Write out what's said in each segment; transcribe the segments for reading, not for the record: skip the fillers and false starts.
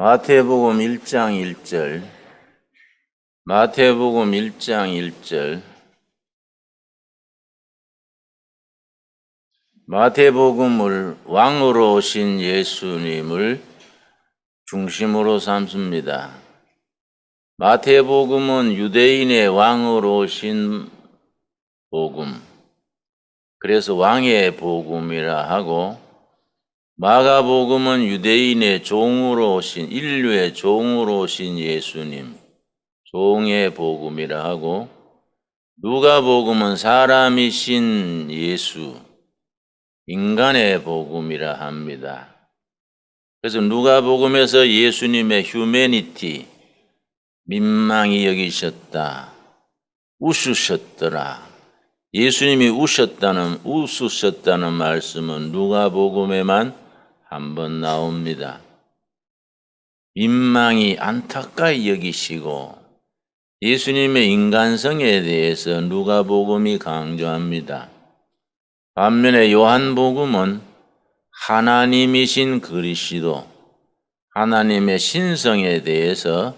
마태복음 1장 1절. 마태복음 1장 1절. 마태복음을 왕으로 오신 예수님을 중심으로 삼습니다. 마태복음은 유대인의 왕으로 오신 복음, 그래서 왕의 복음이라 하고, 마가복음은 유대인의 종으로 오신, 인류의 종으로 오신 예수님, 종의 복음이라 하고, 누가복음은 사람이신 예수, 인간의 복음이라 합니다. 그래서 누가복음에서 예수님의 휴메니티, 민망히 여기셨다, 웃으셨더라. 예수님이 웃으셨다는 말씀은 누가복음에만 한 번 나옵니다. 민망히 안타까이 여기시고 예수님의 인간성에 대해서 누가복음이 강조합니다. 반면에 요한복음은 하나님이신 그리스도, 하나님의 신성에 대해서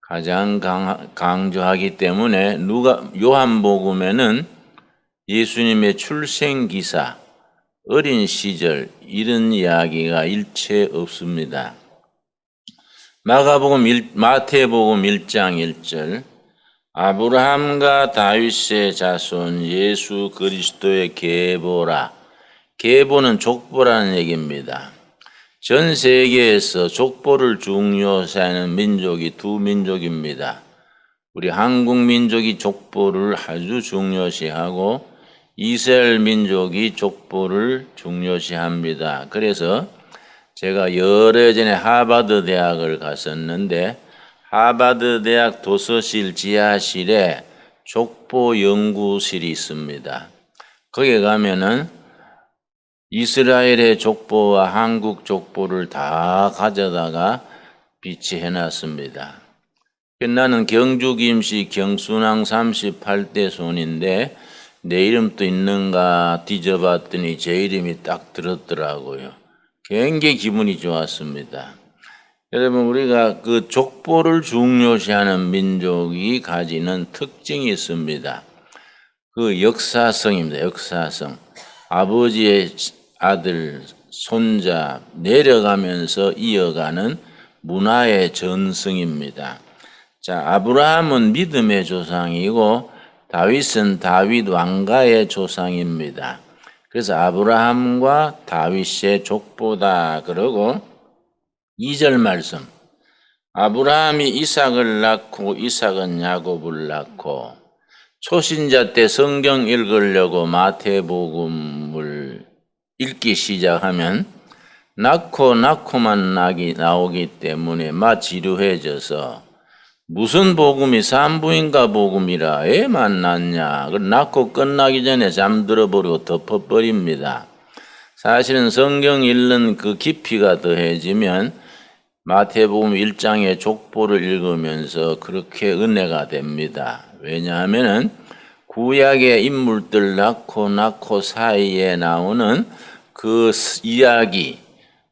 가장 강조하기 때문에 요한복음에는 예수님의 출생기사, 어린 시절 이런 이야기가 일체 없습니다. 마태복음 1장 1절. 아브라함과 다윗의 자손 예수 그리스도의 계보라. 계보는 족보라는 얘기입니다. 전 세계에서 족보를 중요시하는 민족이 두 민족입니다. 우리 한국 민족이 족보를 아주 중요시하고 이스라엘 민족이 족보를 중요시합니다. 그래서 제가 여러 전에 하버드 대학을 갔었는데 하버드 대학 도서실 지하실에 족보 연구실이 있습니다. 거기에 가면은 이스라엘의 족보와 한국 족보를 다 가져다가 비치해 놨습니다. 나는 경주 김씨 경순왕 38대 손인데 내 이름도 있는가 뒤져봤더니 제 이름이 딱 들었더라고요. 굉장히 기분이 좋았습니다. 여러분, 우리가 그 족보를 중요시하는 민족이 가지는 특징이 있습니다. 그 역사성입니다. 역사성. 아버지의 아들, 손자 내려가면서 이어가는 문화의 전승입니다. 자, 아브라함은 믿음의 조상이고 다윗은 다윗 왕가의 조상입니다. 그래서 아브라함과 다윗의 족보다 그러고 2절 말씀. 아브라함이 이삭을 낳고 이삭은 야곱을 낳고. 초신자 때 성경 읽으려고 마태복음을 읽기 시작하면 낳고만 나오기 때문에 지루해져서 무슨 복음이 산부인과 복음이라 애만 낳냐. 낳고 끝나기 전에 잠들어버리고 덮어버립니다. 사실은 성경 읽는 그 깊이가 더해지면 마태복음 1장의 족보를 읽으면서 그렇게 은혜가 됩니다. 왜냐하면 구약의 인물들 낳고 사이에 나오는 그 이야기,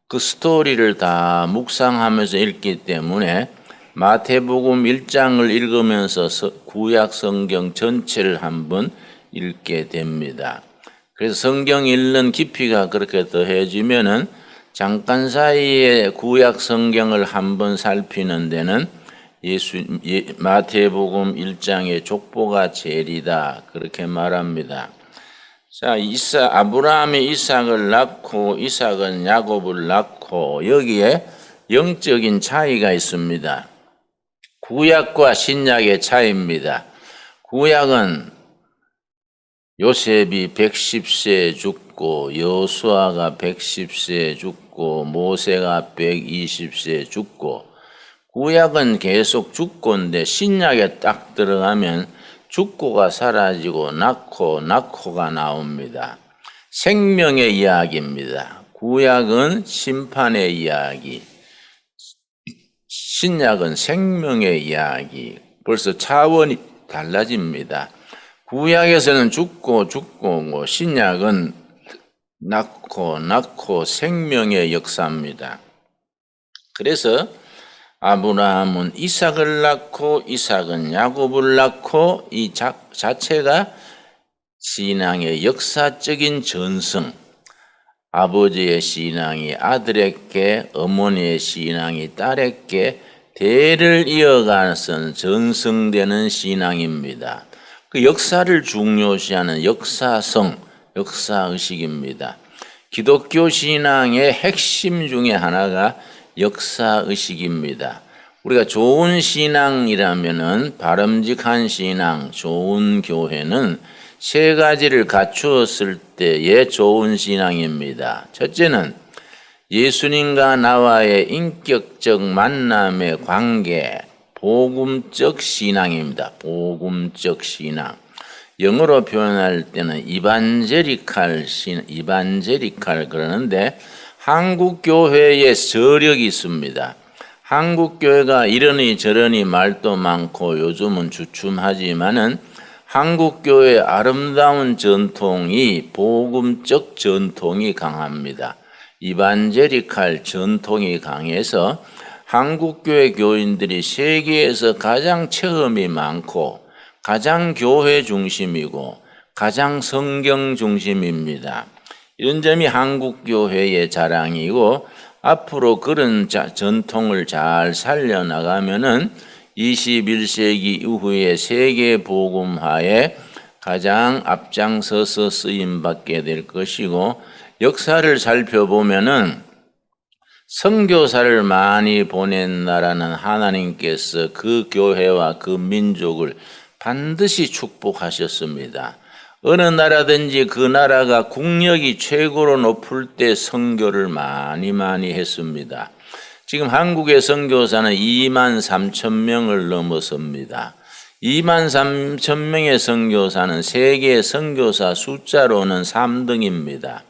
그 스토리를 다 묵상하면서 읽기 때문에 마태복음 1장을 읽으면서 구약 성경 전체를 한번 읽게 됩니다. 그래서 성경 읽는 깊이가 그렇게 더해지면은 잠깐 사이에 구약 성경을 한번 살피는 데는 마태복음 1장의 족보가 제일이다. 그렇게 말합니다. 자, 아브라함이 이삭을 낳고 이삭은 야곱을 낳고 여기에 영적인 차이가 있습니다. 구약과 신약의 차이입니다. 구약은 요셉이 110세에 죽고 여호수아가 110세에 죽고 모세가 120세에 죽고 구약은 계속 죽고인데 신약에 딱 들어가면 죽고가 사라지고 낳고가 나옵니다. 생명의 이야기입니다. 구약은 심판의 이야기, 신약은 생명의 이야기. 벌써 차원이 달라집니다. 구약에서는 죽고 신약은 낳고 생명의 역사입니다. 그래서 아브라함은 이삭을 낳고 이삭은 야곱을 낳고 이 자체가 신앙의 역사적인 전승, 아버지의 신앙이 아들에게, 어머니의 신앙이 딸에게 대를 이어가서 전승되는 신앙입니다. 그 역사를 중요시하는 역사성, 역사의식입니다. 기독교 신앙의 핵심 중에 하나가 역사의식입니다. 우리가 좋은 신앙이라면은 바람직한 신앙, 좋은 교회는 세 가지를 갖추었을 때의 좋은 신앙입니다. 첫째는 예수님과 나와의 인격적 만남의 관계, 복음적 신앙입니다. 복음적 신앙. 영어로 표현할 때는 이반제리칼 그러는데 한국 교회에 저력이 있습니다. 한국 교회가 이러니 저러니 말도 많고 요즘은 주춤하지만은 한국 교회의 아름다운 전통이 복음적 전통이 강합니다. 이반제리칼 전통이 강해서 한국 교회 교인들이 세계에서 가장 체험이 많고 가장 교회 중심이고 가장 성경 중심입니다. 이런 점이 한국 교회의 자랑이고 앞으로 그런 전통을 잘 살려나가면은 21세기 이후의 세계 복음화에 가장 앞장서서 쓰임받게 될 것이고 역사를 살펴보면은 선교사를 많이 보낸 나라는 하나님께서 그 교회와 그 민족을 반드시 축복하셨습니다. 어느 나라든지 그 나라가 국력이 최고로 높을 때 선교를 많이 했습니다. 지금 한국의 선교사는 2만 3천 명을 넘어섭니다. 2만 3천 명의 선교사는 세계 선교사 숫자로는 3등입니다.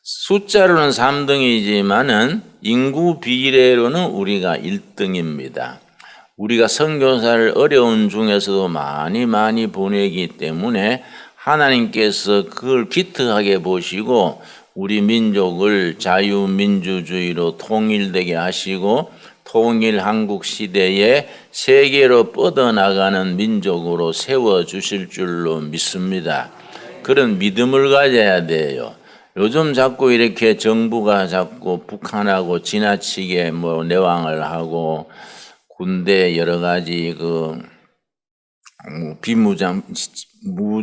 숫자로는 3등이지만은 인구 비례로는 우리가 1등입니다. 우리가 선교사를 어려운 중에서도 많이 보내기 때문에 하나님께서 그걸 기특하게 보시고 우리 민족을 자유민주주의로 통일되게 하시고 통일 한국 시대에 세계로 뻗어나가는 민족으로 세워주실 줄로 믿습니다. 그런 믿음을 가져야 돼요. 요즘 자꾸 이렇게 정부가 자꾸 북한하고 지나치게 내왕을 하고 군대 여러 가지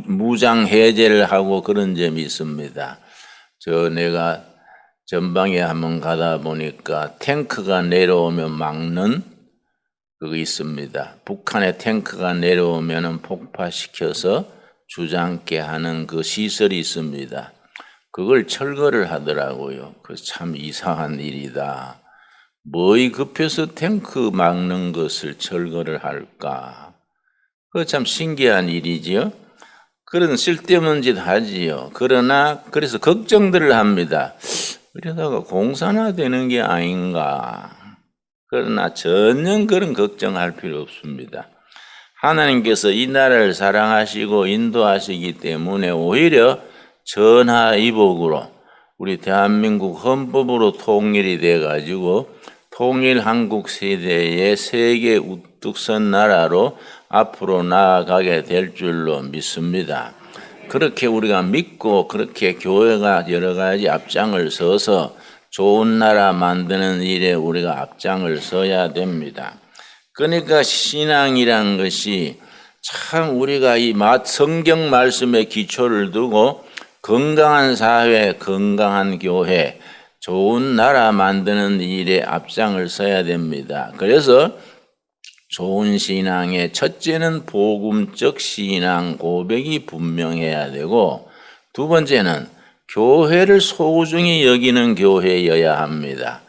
무장 해제를 하고 그런 점이 있습니다. 내가 전방에 한번 가다 보니까 탱크가 내려오면 막는 그거 있습니다. 북한의 탱크가 내려오면 폭파시켜서 주저앉게 하는 그 시설이 있습니다. 그걸 철거를 하더라고요. 그 참 이상한 일이다. 뭐이 급해서 탱크 막는 것을 철거를 할까? 그거 참 신기한 일이지요. 그런 쓸데없는 짓 하지요. 그래서 걱정들을 합니다. 이러다가 공산화 되는 게 아닌가. 그러나 전혀 그런 걱정할 필요 없습니다. 하나님께서 이 나라를 사랑하시고 인도하시기 때문에 오히려 전하위복으로 우리 대한민국 헌법으로 통일이 돼가지고 통일 한국 세대의 세계 우뚝 선 나라로 앞으로 나아가게 될 줄로 믿습니다. 그렇게 우리가 믿고 그렇게 교회가 여러 가지 앞장을 서서 좋은 나라 만드는 일에 우리가 앞장을 서야 됩니다. 그러니까 신앙이란 것이 참 우리가 이 성경 말씀에 기초를 두고 건강한 사회, 건강한 교회, 좋은 나라 만드는 일에 앞장을 서야 됩니다. 그래서 좋은 신앙의 첫째는 복음적 신앙 고백이 분명해야 되고 두 번째는 교회를 소중히 여기는 교회여야 합니다.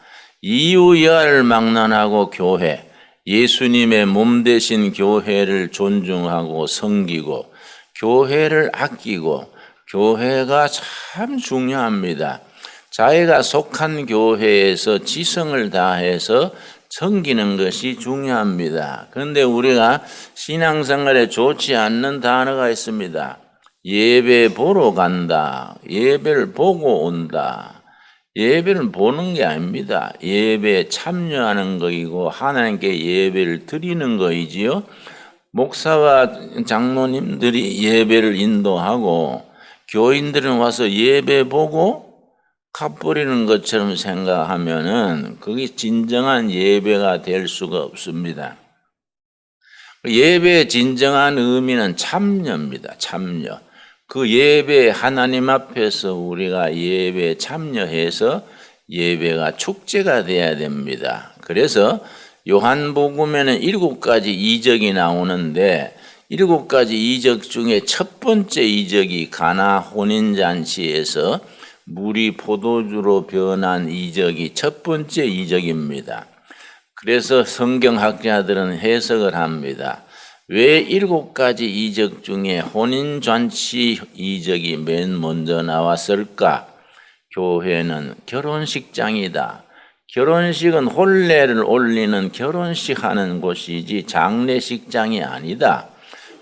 이유여를 막론하고 교회, 예수님의 몸 되신 교회를 존중하고 섬기고 교회를 아끼고 교회가 참 중요합니다. 자기가 속한 교회에서 지성을 다해서 섬기는 것이 중요합니다. 그런데 우리가 신앙생활에 좋지 않는 단어가 있습니다. 예배 보러 간다. 예배를 보고 온다. 예배를 보는 게 아닙니다. 예배에 참여하는 것이고 하나님께 예배를 드리는 것이지요. 목사와 장로님들이 예배를 인도하고 교인들은 와서 예배 보고 값버리는 것처럼 생각하면은 그게 진정한 예배가 될 수가 없습니다. 예배의 진정한 의미는 참여입니다. 참여. 그 예배 하나님 앞에서 우리가 예배에 참여해서 예배가 축제가 돼야 됩니다. 그래서 요한복음에는 7가지 이적이 나오는데 7가지 이적 중에 첫 번째 이적이 가나 혼인잔치에서 물이 포도주로 변한 이적이 첫 번째 이적입니다. 그래서 성경학자들은 해석을 합니다. 왜 7가지 이적 중에 혼인잔치 이적이 맨 먼저 나왔을까? 교회는 결혼식장이다. 결혼식은 혼례를 올리는 결혼식 하는 곳이지 장례식장이 아니다.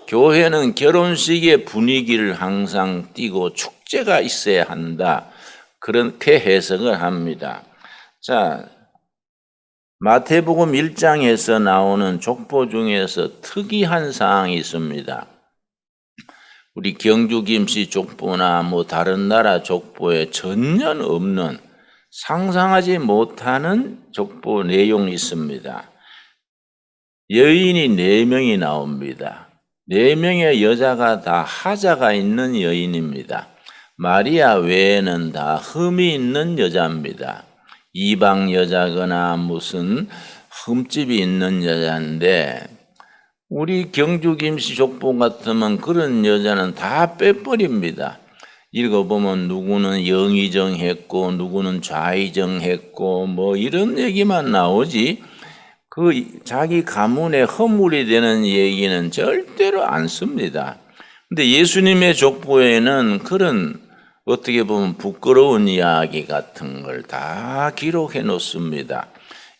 교회는 결혼식의 분위기를 항상 띠고 축제가 있어야 한다. 그렇게 해석을 합니다. 자, 마태복음 1장에서 나오는 족보 중에서 특이한 사항이 있습니다. 우리 경주 김씨 족보나 다른 나라 족보에 전혀 없는 상상하지 못하는 족보 내용이 있습니다. 여인이 4명이 나옵니다. 4명의 여자가 다 하자가 있는 여인입니다. 마리아 외에는 다 흠이 있는 여자입니다. 이방 여자거나 무슨 흠집이 있는 여자인데 우리 경주 김씨 족보 같으면 그런 여자는 다 빼버립니다. 읽어보면 누구는 영의정했고 누구는 좌의정했고 이런 얘기만 나오지 그 자기 가문에 허물이 되는 얘기는 절대로 안 씁니다. 근데 예수님의 족보에는 그런 어떻게 보면 부끄러운 이야기 같은 걸 다 기록해 놓습니다.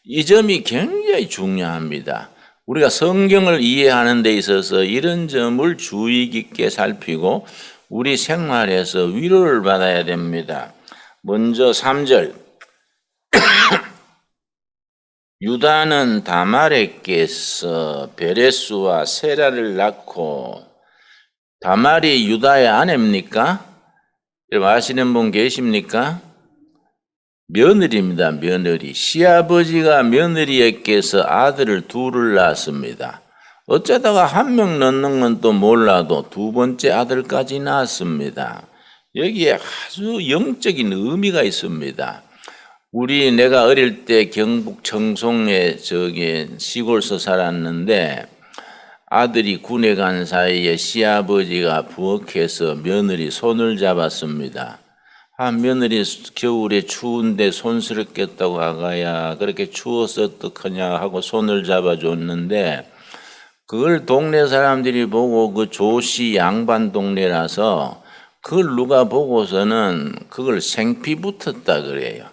이 점이 굉장히 중요합니다. 우리가 성경을 이해하는 데 있어서 이런 점을 주의 깊게 살피고 우리 생활에서 위로를 받아야 됩니다. 먼저 3절 유다는 다말에게서 베레스와 세라를 낳고 다말이 유다의 아내입니까? 아시는 분 계십니까? 며느리입니다. 며느리. 시아버지가 며느리에게서 아들을 2을 낳았습니다. 어쩌다가 1명 낳는 건 또 몰라도 2번째 아들까지 낳았습니다. 여기에 아주 영적인 의미가 있습니다. 내가 어릴 때 경북 청송에 시골서 살았는데 아들이 군에 간 사이에 시아버지가 부엌에서 며느리 손을 잡았습니다. 며느리 겨울에 추운데 손스럽겠다고 아가야 그렇게 추워서 어떡하냐 하고 손을 잡아줬는데 그걸 동네 사람들이 보고 그 조씨 양반 동네라서 그걸 누가 보고서는 그걸 생피 붙었다 그래요.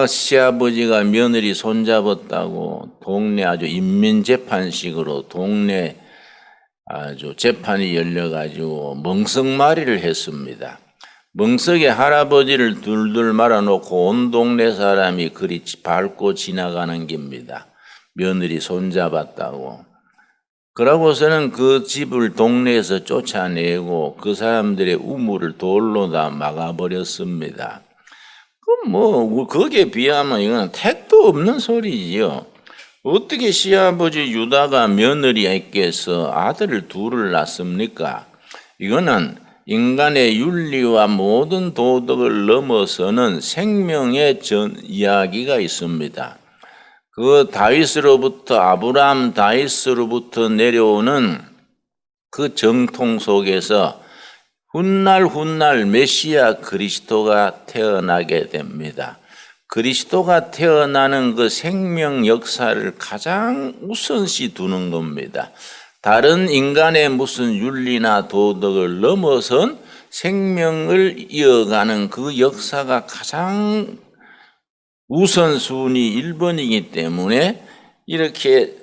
시아버지가 며느리 손잡았다고 동네 아주 인민재판식으로 동네 아주 재판이 열려가지고 멍석말이를 했습니다. 멍석에 할아버지를 둘둘 말아놓고 온 동네 사람이 그리 밟고 지나가는 겁니다. 며느리 손잡았다고. 그러고서는 그 집을 동네에서 쫓아내고 그 사람들의 우물을 돌로 다 막아버렸습니다. 거기에 비하면 이건 택도 없는 소리지요. 어떻게 시아버지 유다가 며느리에게서 아들을 2을 낳습니까? 이거는 인간의 윤리와 모든 도덕을 넘어서는 생명의 이야기가 있습니다. 그 아브라함 다윗으로부터 내려오는 그 정통 속에서 훗날 메시아 그리스도가 태어나게 됩니다. 그리스도가 태어나는 그 생명 역사를 가장 우선시 두는 겁니다. 다른 인간의 무슨 윤리나 도덕을 넘어선 생명을 이어가는 그 역사가 가장 우선순위 1번이기 때문에 이렇게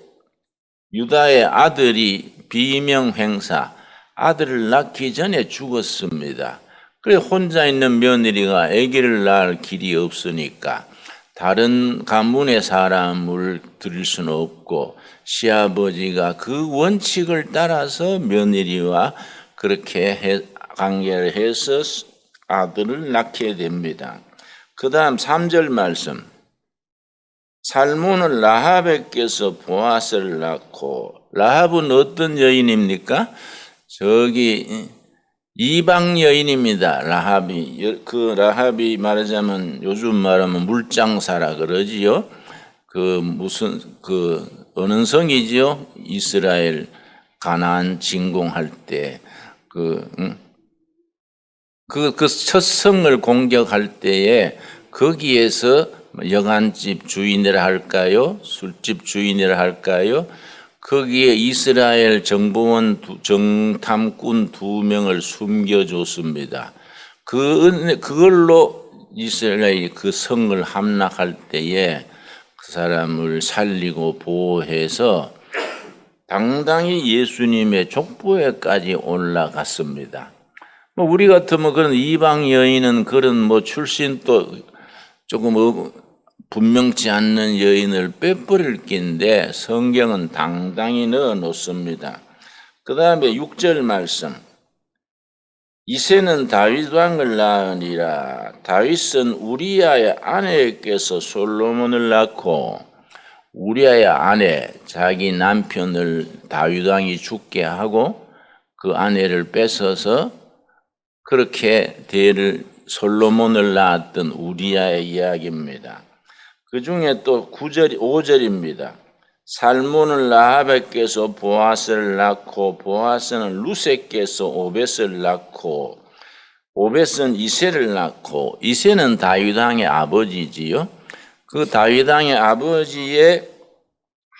유다의 아들이 비명행사 아들을 낳기 전에 죽었습니다. 그래 혼자 있는 며느리가 아기를 낳을 길이 없으니까 다른 가문의 사람을 들일 수는 없고 시아버지가 그 원칙을 따라서 며느리와 그렇게 관계를 해서 아들을 낳게 됩니다. 그 다음 3절 말씀. 살몬은 라합에게서 보아스를 낳고, 라합은 어떤 여인입니까? 저기 이방 여인입니다. 라합이 말하자면 요즘 말하면 물장사라 그러지요. 어느 성이지요? 이스라엘 가나안 진공할 때 첫 성을 공격할 때에 거기에서 여간집 주인이라 할까요? 술집 주인이라 할까요? 거기에 이스라엘 정보원 정탐꾼 2명을 숨겨줬습니다. 그걸로 이스라엘이 그 성을 함락할 때에 그 사람을 살리고 보호해서 당당히 예수님의 족보에까지 올라갔습니다. 우리 같으면 그런 이방 여인은 그런 출신도 조금 분명치 않는 여인을 빼버릴 낀데 성경은 당당히 넣어 놓습니다. 그 다음에 6절 말씀. 이새는 다윗 왕을 낳으니라. 다윗은 우리아의 아내에게서 솔로몬을 낳고 우리아의 아내 자기 남편을 다윗 왕이 죽게 하고 그 아내를 뺏어서 그렇게 솔로몬을 낳았던 우리아의 이야기입니다. 그 중에 또 5절입니다. 살몬은 라합에게서 보아스를 낳고 보아스는 루세께서 오벳을 낳고 오벳은 이새를 낳고 이새는 다윗 왕의 아버지지요. 그 다윗 왕의 아버지의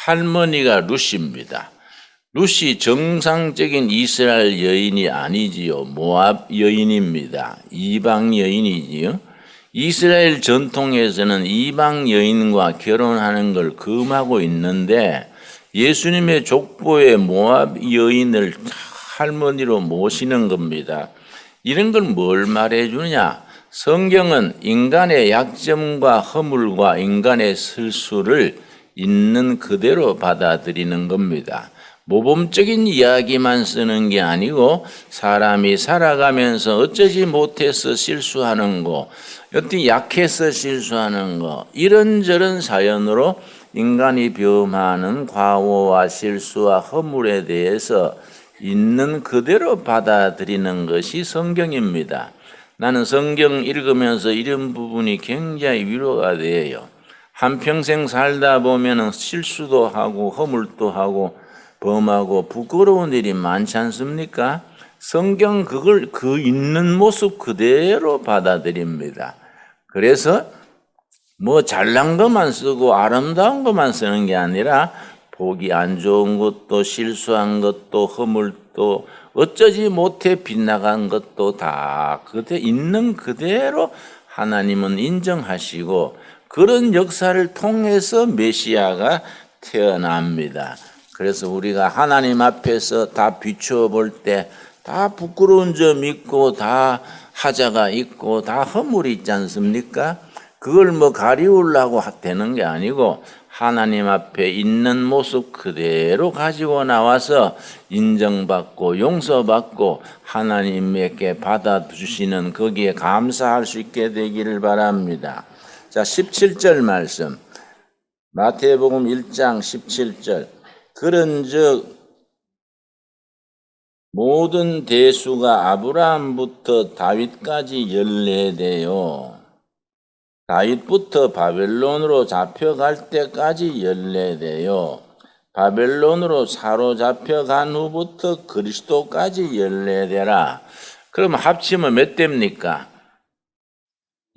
할머니가 룻입니다. 룻이 정상적인 이스라엘 여인이 아니지요. 모압 여인입니다. 이방 여인이지요. 이스라엘 전통에서는 이방 여인과 결혼하는 걸 금하고 있는데 예수님의 족보에 모압 여인을 할머니로 모시는 겁니다. 이런 걸 뭘 말해주냐? 성경은 인간의 약점과 허물과 인간의 실수를 있는 그대로 받아들이는 겁니다. 모범적인 이야기만 쓰는 게 아니고 사람이 살아가면서 어쩌지 못해서 실수하는 거, 어떻게 약해서 실수하는 거, 이런저런 사연으로 인간이 범하는 과오와 실수와 허물에 대해서 있는 그대로 받아들이는 것이 성경입니다. 나는 성경 읽으면서 이런 부분이 굉장히 위로가 돼요. 한평생 살다 보면 실수도 하고 허물도 하고 범하고 부끄러운 일이 많지 않습니까? 성경 그걸 그 있는 모습 그대로 받아들입니다. 그래서 잘난 것만 쓰고 아름다운 것만 쓰는 게 아니라 보기 안 좋은 것도 실수한 것도 허물도 어쩌지 못해 빗나간 것도 다 있는 그대로 하나님은 인정하시고 그런 역사를 통해서 메시아가 태어납니다. 그래서 우리가 하나님 앞에서 다 비추어 볼 때 다 부끄러운 점 있고 다 하자가 있고 다 허물이 있지 않습니까? 그걸 가리우려고 되는 게 아니고 하나님 앞에 있는 모습 그대로 가지고 나와서 인정받고 용서받고 하나님에게 받아주시는 거기에 감사할 수 있게 되기를 바랍니다. 자, 17절 말씀. 마태복음 1장 17절. 그런즉 모든 대수가 아브라함부터 다윗까지 14대요. 다윗부터 바벨론으로 잡혀갈 때까지 14대요. 바벨론으로 사로잡혀간 후부터 그리스도까지 14대라. 그럼 합치면 몇 대입니까?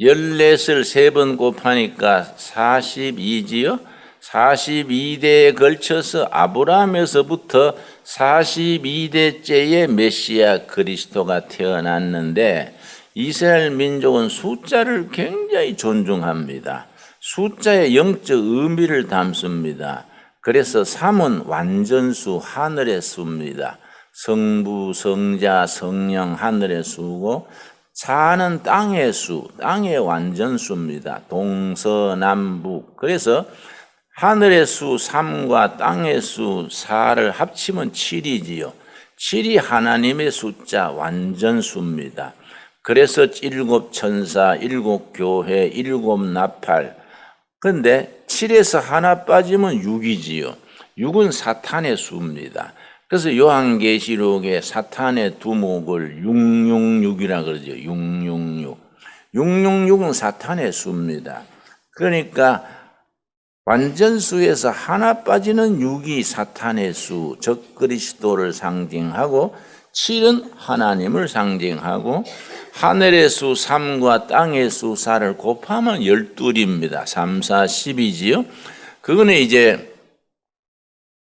14을 3번 곱하니까 42지요. 42대에 걸쳐서 아브라함에서부터 42대째의 메시아 그리스도가 태어났는데 이스라엘 민족은 숫자를 굉장히 존중합니다. 숫자의 영적 의미를 담습니다. 그래서 3은 완전수, 하늘의 수입니다. 성부, 성자, 성령, 하늘의 수고 사는 땅의 수, 땅의 완전수입니다. 동서남북. 그래서 하늘의 수 3과 땅의 수 4를 합치면 7이지요. 7이 하나님의 숫자 완전수입니다. 그래서 7 천사, 7 교회, 7 나팔. 그런데 7에서 하나 빠지면 6이지요. 6은 사탄의 수입니다. 그래서 요한계시록에 사탄의 두목을 666이라 그러죠. 666. 666은 사탄의 수입니다. 그러니까 완전수에서 하나 빠지는 6이 사탄의 수, 적 그리스도를 상징하고 7은 하나님을 상징하고 하늘의 수 3과 땅의 수 4를 곱하면 12입니다. 3, 4, 10이지요. 그거는 이제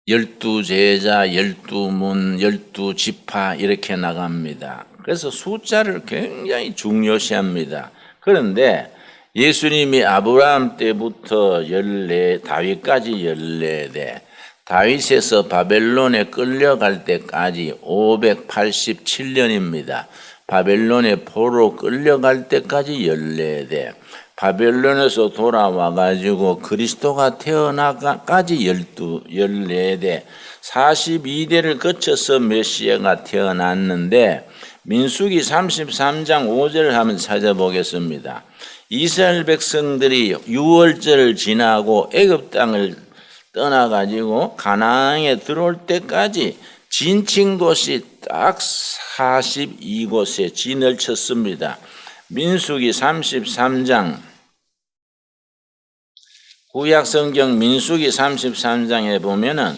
12제자, 12문, 12지파 이렇게 나갑니다. 그래서 숫자를 굉장히 중요시합니다. 그런데 예수님이 아브라함 때부터 14, 다윗까지 14대, 다윗에서 바벨론에 끌려갈 때까지 587년입니다. 바벨론에 포로 끌려갈 때까지 14대, 바벨론에서 돌아와가지고 그리스도가 태어나까지 14대, 42대를 거쳐서 메시아가 태어났는데 민수기 33장 5절을 한번 찾아보겠습니다. 이스라엘 백성들이 6월절을 지나고 애굽 땅을 떠나가지고 가나안에 들어올 때까지 진친 곳이 딱 42곳에 진을 쳤습니다. 민수기 33장, 구약성경 민수기 33장에 보면은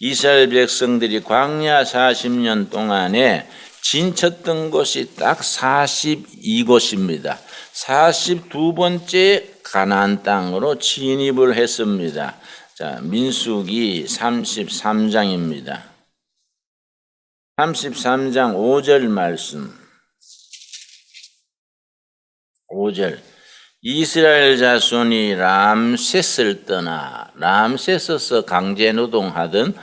이스라엘 백성들이 광야 40년 동안에 진쳤던 곳이 딱 42곳입니다. 42번째 가나안 땅으로 진입을 했습니다. 자, 민수기 33장입니다. 33장 5절 말씀. 5절. 이스라엘 자손이 람셋을 떠나, 람셋에서 강제노동하던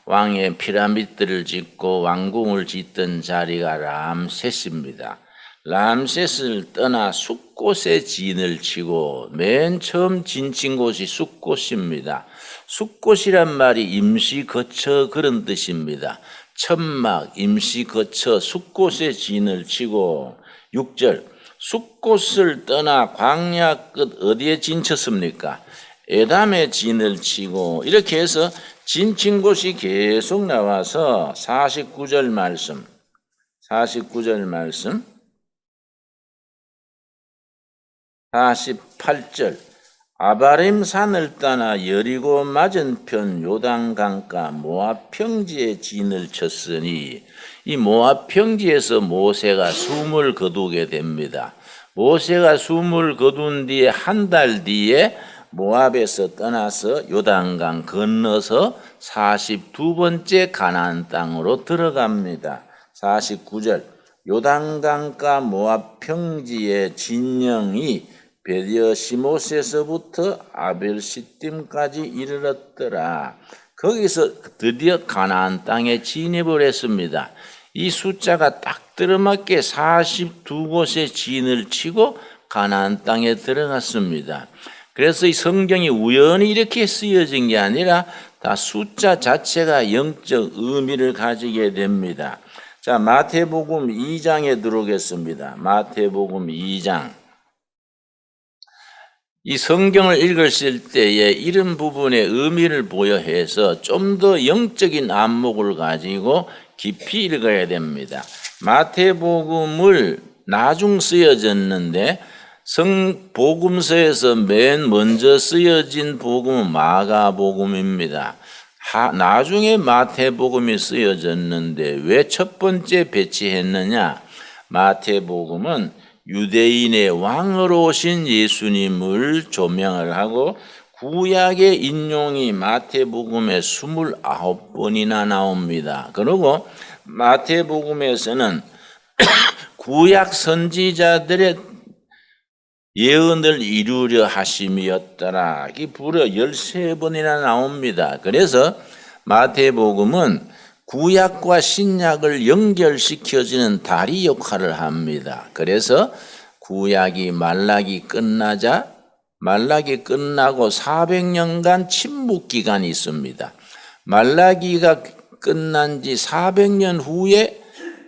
왕의 피라미드를 짓고 왕궁을 짓던 자리가 람셋입니다. 람셋을 떠나 숫곳에 진을 치고 맨 처음 진친 곳이 숫곳입니다. 숫곳이란 말이 임시 거처 그런 뜻입니다. 천막, 임시 거처, 숫곳에 진을 치고 6절 숫곳을 떠나 광야 끝 어디에 진쳤습니까? 에담에 진을 치고 이렇게 해서 진친 곳이 계속 나와서 49절 말씀 48절 아바림 산을 떠나 여리고 맞은편 요단강가 모압 평지에 진을 쳤으니 이 모압 평지에서 모세가 숨을 거두게 됩니다. 모세가 숨을 거둔 뒤에 한 달 뒤에 모압에서 떠나서 요단강 건너서 42번째 가나안 땅으로 들어갑니다. 49절 요단강가 모압 평지의 진영이 베디어시못에서부터 아벨시딤까지 이르렀더라. 거기서 드디어 가나안 땅에 진입을 했습니다. 이 숫자가 딱 들어맞게 42곳에 진을 치고 가나안 땅에 들어갔습니다. 그래서 이 성경이 우연히 이렇게 쓰여진 게 아니라 다 숫자 자체가 영적 의미를 가지게 됩니다. 자, 마태복음 2장에 들어오겠습니다. 마태복음 2장. 이 성경을 읽으실 때에 이런 부분의 의미를 부여해서 좀 더 영적인 안목을 가지고 깊이 읽어야 됩니다. 마태복음을 나중 쓰여졌는데 복음서에서 맨 먼저 쓰여진 복음은 마가복음입니다. 나중에 마태복음이 쓰여졌는데 왜 첫 번째 배치했느냐? 마태복음은 유대인의 왕으로 오신 예수님을 조명을 하고 구약의 인용이 마태복음에 29번이나 나옵니다. 그리고 마태복음에서는 구약 선지자들의 예언을 이루려 하심이었더라. 이 불어 13번이나 나옵니다. 그래서 마태복음은 구약과 신약을 연결시켜주는 다리 역할을 합니다. 그래서 구약이 말라기 끝나고 400년간 침묵 기간이 있습니다. 말라기가 끝난 지 400년 후에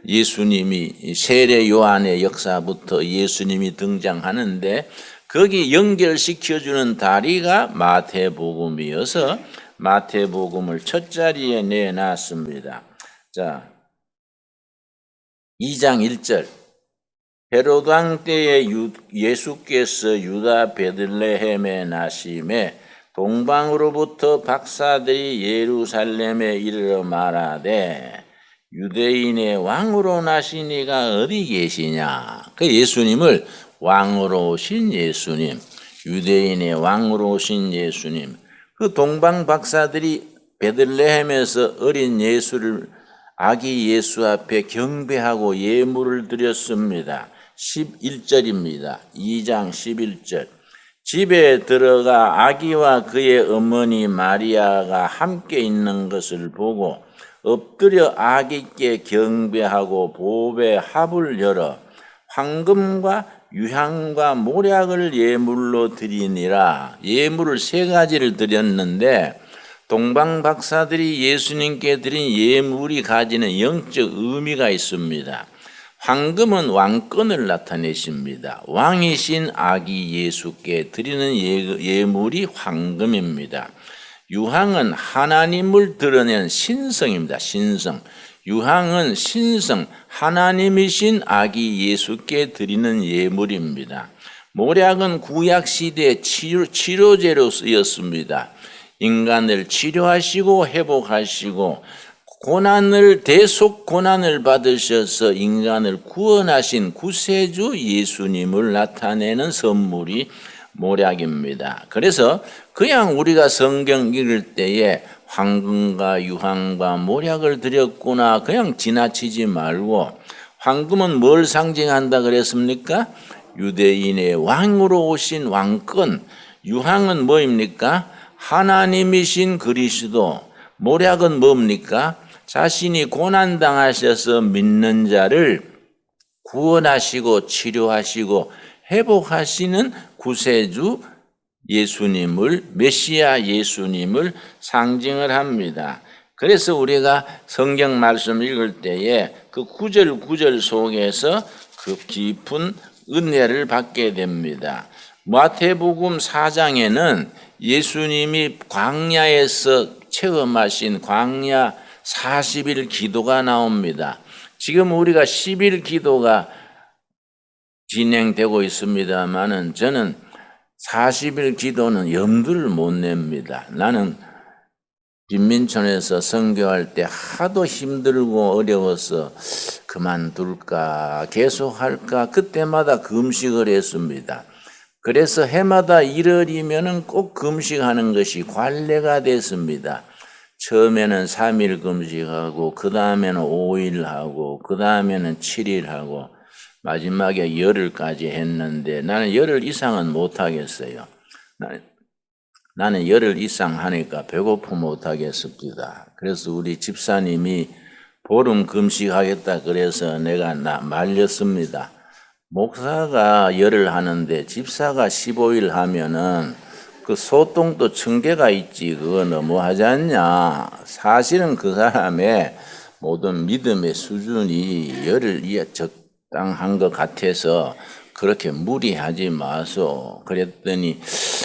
예수님이 세례 요한의 역사부터 예수님이 등장하는데 거기 연결시켜주는 다리가 마태복음이어서 마태복음을 첫 자리에 내놨습니다. 자, 2장 1절. 헤롯 왕 때에 예수께서 유다 베들레헴에 나심에 동방으로부터 박사들이 예루살렘에 이르러 말하되 유대인의 왕으로 나신 이가 어디 계시냐. 그 예수님을 왕으로 오신 예수님, 유대인의 왕으로 오신 예수님. 그 동방 박사들이 베들레헴에서 어린 예수를 아기 예수 앞에 경배하고 예물을 드렸습니다. 11절입니다. 2장 11절. 집에 들어가 아기와 그의 어머니 마리아가 함께 있는 것을 보고 엎드려 아기께 경배하고 보배 합을 열어 황금과 유향과 모략을 예물로 드리니라. 예물을 3가지를 드렸는데 동방 박사들이 예수님께 드린 예물이 가지는 영적 의미가 있습니다. 황금은 왕권을 나타내십니다. 왕이신 아기 예수께 드리는 예물이 황금입니다. 유향은 하나님을 드러낸 신성입니다. 신성. 유향은 신성, 하나님이신 아기 예수께 드리는 예물입니다. 모략은 구약시대의 치료제로 쓰였습니다. 인간을 치료하시고 회복하시고 대속 고난을 받으셔서 인간을 구원하신 구세주 예수님을 나타내는 선물이 모략입니다. 그래서 그냥 우리가 성경 읽을 때에 황금과 유황과 모략을 드렸구나 그냥 지나치지 말고, 황금은 뭘 상징한다 그랬습니까? 유대인의 왕으로 오신 왕권. 유황은 뭐입니까? 하나님이신 그리스도. 모략은 뭡니까? 자신이 고난당하셔서 믿는 자를 구원하시고 치료하시고 회복하시는 구세주 예수님을, 메시아 예수님을 상징을 합니다. 그래서 우리가 성경 말씀 읽을 때에 그 구절 속에서 그 깊은 은혜를 받게 됩니다. 마태복음 4장에는 예수님이 광야에서 체험하신 광야 40일 기도가 나옵니다. 지금 우리가 10일 기도가 진행되고 있습니다만은 저는 40일 기도는 염두를 못 냅니다. 나는 빈민촌에서 선교할 때 하도 힘들고 어려워서 그만둘까 계속할까 그때마다 금식을 했습니다. 그래서 해마다 1월이면은 꼭 금식하는 것이 관례가 됐습니다. 처음에는 3일 금식하고 그 다음에는 5일 하고 그 다음에는 7일 하고 마지막에 열흘까지 했는데 나는 열흘 이상은 못하겠어요. 나는 열흘 이상 하니까 배고프 못하겠습니다. 그래서 우리 집사님이 보름 금식하겠다 그래서 내가 말렸습니다. 목사가 열흘 하는데 집사가 15일 하면은 그 소똥도 1000개가 있지 그거 너무하지 않냐. 사실은 그 사람의 모든 믿음의 수준이 열흘 적당한 것 같아서 그렇게 무리하지 마소. 그랬더니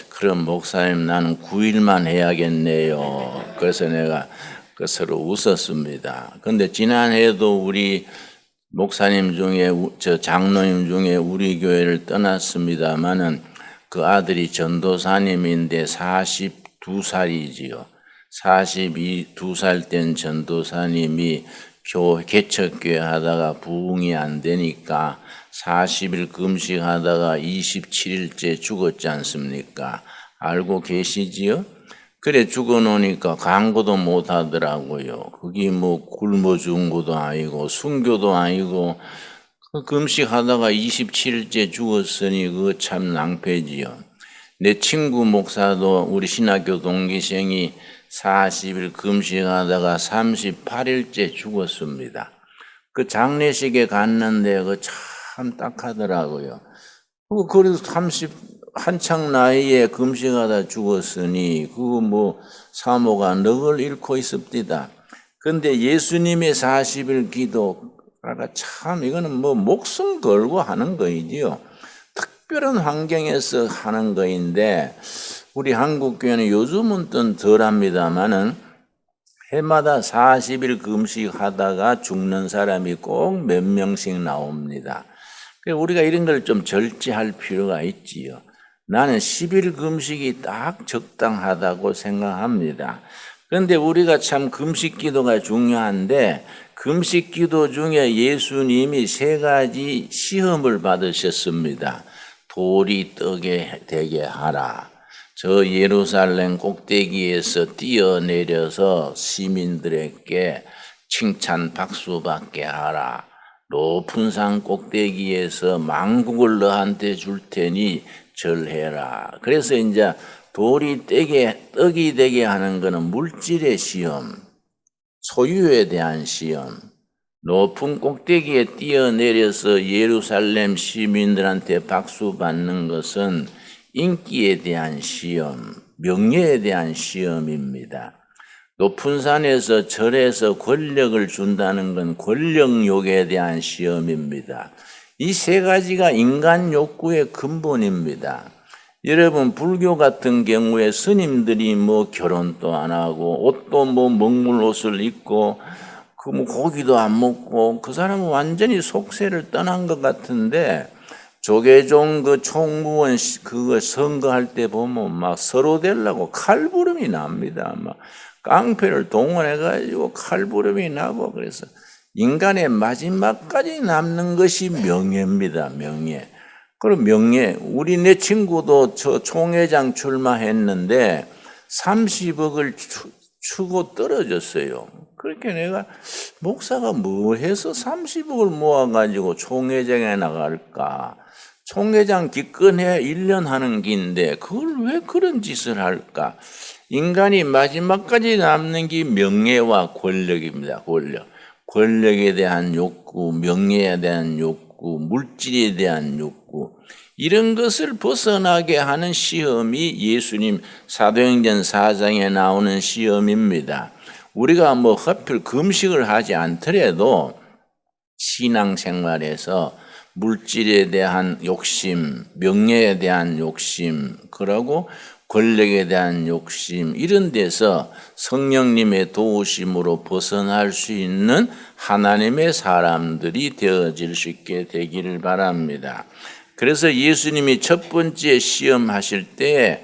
그럼 목사님 나는 9일만 해야겠네요. 그래서 내가 서로 웃었습니다. 근데 지난해에도 우리 목사님 중에 장로님 중에 우리 교회를 떠났습니다마는 그 아들이 전도사님인데 42살이지요. 42살 된 전도사님이 개척교회 하다가 부흥이 안 되니까 40일 금식하다가 27일째 죽었지 않습니까? 알고 계시지요? 그래 죽어놓으니까 강구도 못 하더라고요. 그게 뭐 굶어 죽은 것도 아니고 순교도 아니고 금식하다가 27일째 죽었으니 그거 참 낭패지요. 내 친구 목사도 우리 신학교 동기생이 40일 금식하다가 38일째 죽었습니다. 그 장례식에 갔는데 그 참 딱하더라고요. 그래도 30 한창 나이에 금식하다 죽었으니 그거 뭐 사모가 넋을 잃고 있습니다. 근데 예수님의 40일 기도가 참 이거는 뭐 목숨 걸고 하는 거이지요. 특별한 환경에서 하는 거인데 우리 한국교회는 요즘은 좀 덜합니다만은 해마다 40일 금식하다가 죽는 사람이 꼭 몇 명씩 나옵니다. 우리가 이런 걸 좀 절제할 필요가 있지요. 나는 10일 금식이 딱 적당하다고 생각합니다. 그런데 우리가 참 금식 기도가 중요한데 금식 기도 중에 예수님이 3가지 시험을 받으셨습니다. 돌이 떡에 되게 하라. 저 예루살렘 꼭대기에서 뛰어내려서 시민들에게 칭찬 박수 받게 하라. 높은 산 꼭대기에서 만국을 너한테 줄 테니 절해라. 그래서 이제 돌이 떡이 되게 하는 것은 물질의 시험, 소유에 대한 시험, 높은 꼭대기에 뛰어내려서 예루살렘 시민들한테 박수 받는 것은 인기에 대한 시험, 명예에 대한 시험입니다. 높은 산에서 절에서 권력을 준다는 건 권력욕에 대한 시험입니다. 이 3가지가 인간 욕구의 근본입니다. 여러분 불교 같은 경우에 스님들이 뭐 결혼도 안 하고 옷도 뭐 먹물 옷을 입고 그 뭐 고기도 안 먹고 그 사람은 완전히 속세를 떠난 것 같은데 조계종 그 총무원 그거 선거할 때 보면 막 서로 되려고 칼부름이 납니다. 막 깡패를 동원해가지고 칼부름이 나고 그래서 인간의 마지막까지 남는 것이 명예입니다. 명예. 그럼 명예. 내 친구도 저 총회장 출마했는데 30억을 추고 떨어졌어요. 그렇게 내가 목사가 뭐 해서 30억을 모아가지고 총회장에 나갈까? 총회장 기권해 1년 하는 긴데 그걸 왜 그런 짓을 할까? 인간이 마지막까지 남는 게 명예와 권력입니다. 권력에 대한 욕구, 명예에 대한 욕구, 물질에 대한 욕구 이런 것을 벗어나게 하는 시험이 예수님 사도행전 4장에 나오는 시험입니다. 우리가 뭐 하필 금식을 하지 않더라도 신앙생활에서 물질에 대한 욕심, 명예에 대한 욕심, 그러고 권력에 대한 욕심 이런 데서 성령님의 도우심으로 벗어날 수 있는 하나님의 사람들이 되어질 수 있게 되기를 바랍니다. 그래서 예수님이 첫 번째 시험하실 때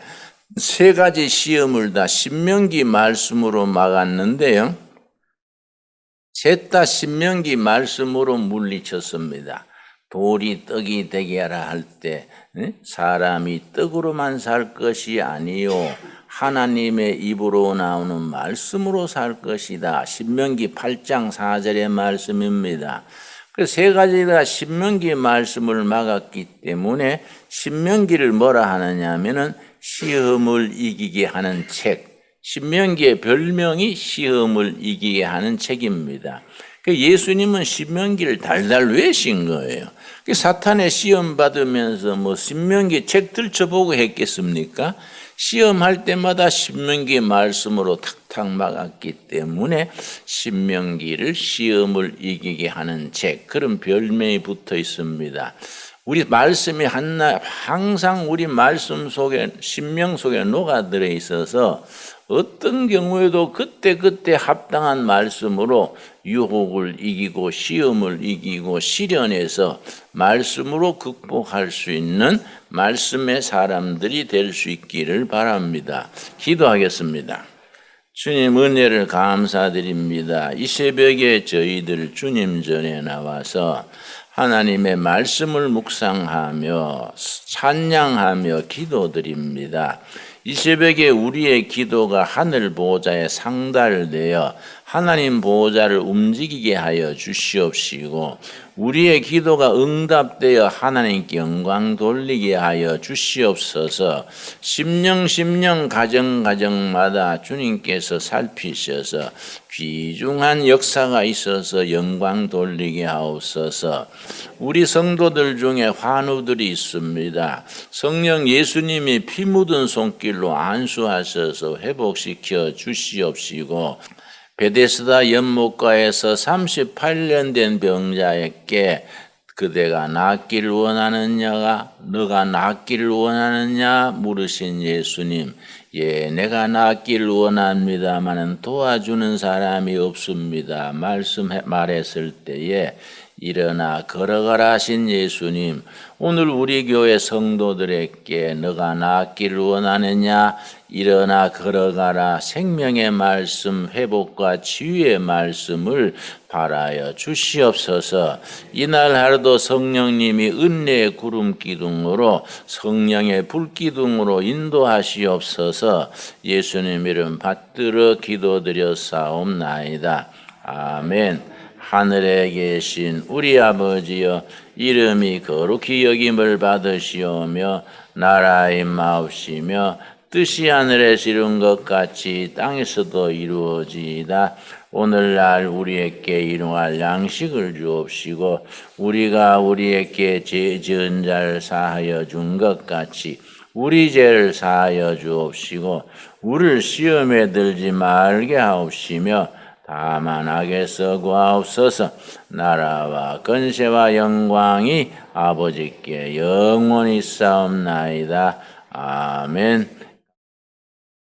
3가지 시험을 다 신명기 말씀으로 막았는데요. 셋 다 신명기 말씀으로 물리쳤습니다. 돌이 떡이 되게 하라 할 때 사람이 떡으로만 살 것이 아니요 하나님의 입으로 나오는 말씀으로 살 것이다. 신명기 8장 4절의 말씀입니다. 그 3가지가 신명기 말씀을 막았기 때문에 신명기를 뭐라 하느냐 하면은 시험을 이기게 하는 책. 신명기의 별명이 시험을 이기게 하는 책입니다. 예수님은 신명기를 달달 외신 거예요. 사탄의 시험 받으면서 뭐 신명기 책 들춰보고 했겠습니까? 시험할 때마다 신명기 말씀으로 탁탁 막았기 때문에 신명기를 시험을 이기게 하는 책, 그런 별명이 붙어 있습니다. 우리 말씀이 항상 우리 말씀 속에, 신명 속에 녹아들어 있어서 어떤 경우에도 그때그때 합당한 말씀으로 유혹을 이기고 시험을 이기고 시련에서 말씀으로 극복할 수 있는 말씀의 사람들이 될 수 있기를 바랍니다. 기도하겠습니다. 주님 은혜를 감사드립니다. 이 새벽에 저희들 주님 전에 나와서 하나님의 말씀을 묵상하며 찬양하며 기도드립니다. 이 새벽에 우리의 기도가 하늘 보호자에 상달되어 하나님 보호자를 움직이게 하여 주시옵시고 우리의 기도가 응답되어 하나님께 영광 돌리게 하여 주시옵소서. 심령 가정마다 주님께서 살피셔서 귀중한 역사가 있어서 영광 돌리게 하옵소서. 우리 성도들 중에 환우들이 있습니다. 성령 예수님이 피 묻은 손길로 안수하셔서 회복시켜 주시옵시고 베데스다 연못가에서 38년 된 병자에게 그대가 낫기를 원하느냐가 너가 낫기를 원하느냐 물으신 예수님, 예, 내가 낫기를 원합니다마는 도와주는 사람이 없습니다. 말했을 때에 일어나 걸어가라 하신 예수님, 오늘 우리 교회 성도들에게 너가 낫기를 원하느냐 일어나 걸어가라 생명의 말씀 회복과 치유의 말씀을 바라여 주시옵소서. 이날 하루도 성령님이 은혜의 구름 기둥으로 성령의 불 기둥으로 인도하시옵소서. 예수님 이름 받들어 기도드렸사옵나이다. 아멘. 하늘에 계신 우리 아버지여, 이름이 거룩히 여김을 받으시오며 나라 임하옵시며 뜻이 하늘에서 이룬 것 같이 땅에서도 이루어지이다. 오늘날 우리에게 일용할 양식을 주옵시고 우리가 우리에게 죄 지은 자를 사하여 준 것 같이 우리 죄를 사하여 주옵시고 우리를 시험에 들지 말게 하옵시며 다만 악에서 구하옵소서. 나라와 권세와 영광이 아버지께 영원히 싸움나이다. 아멘.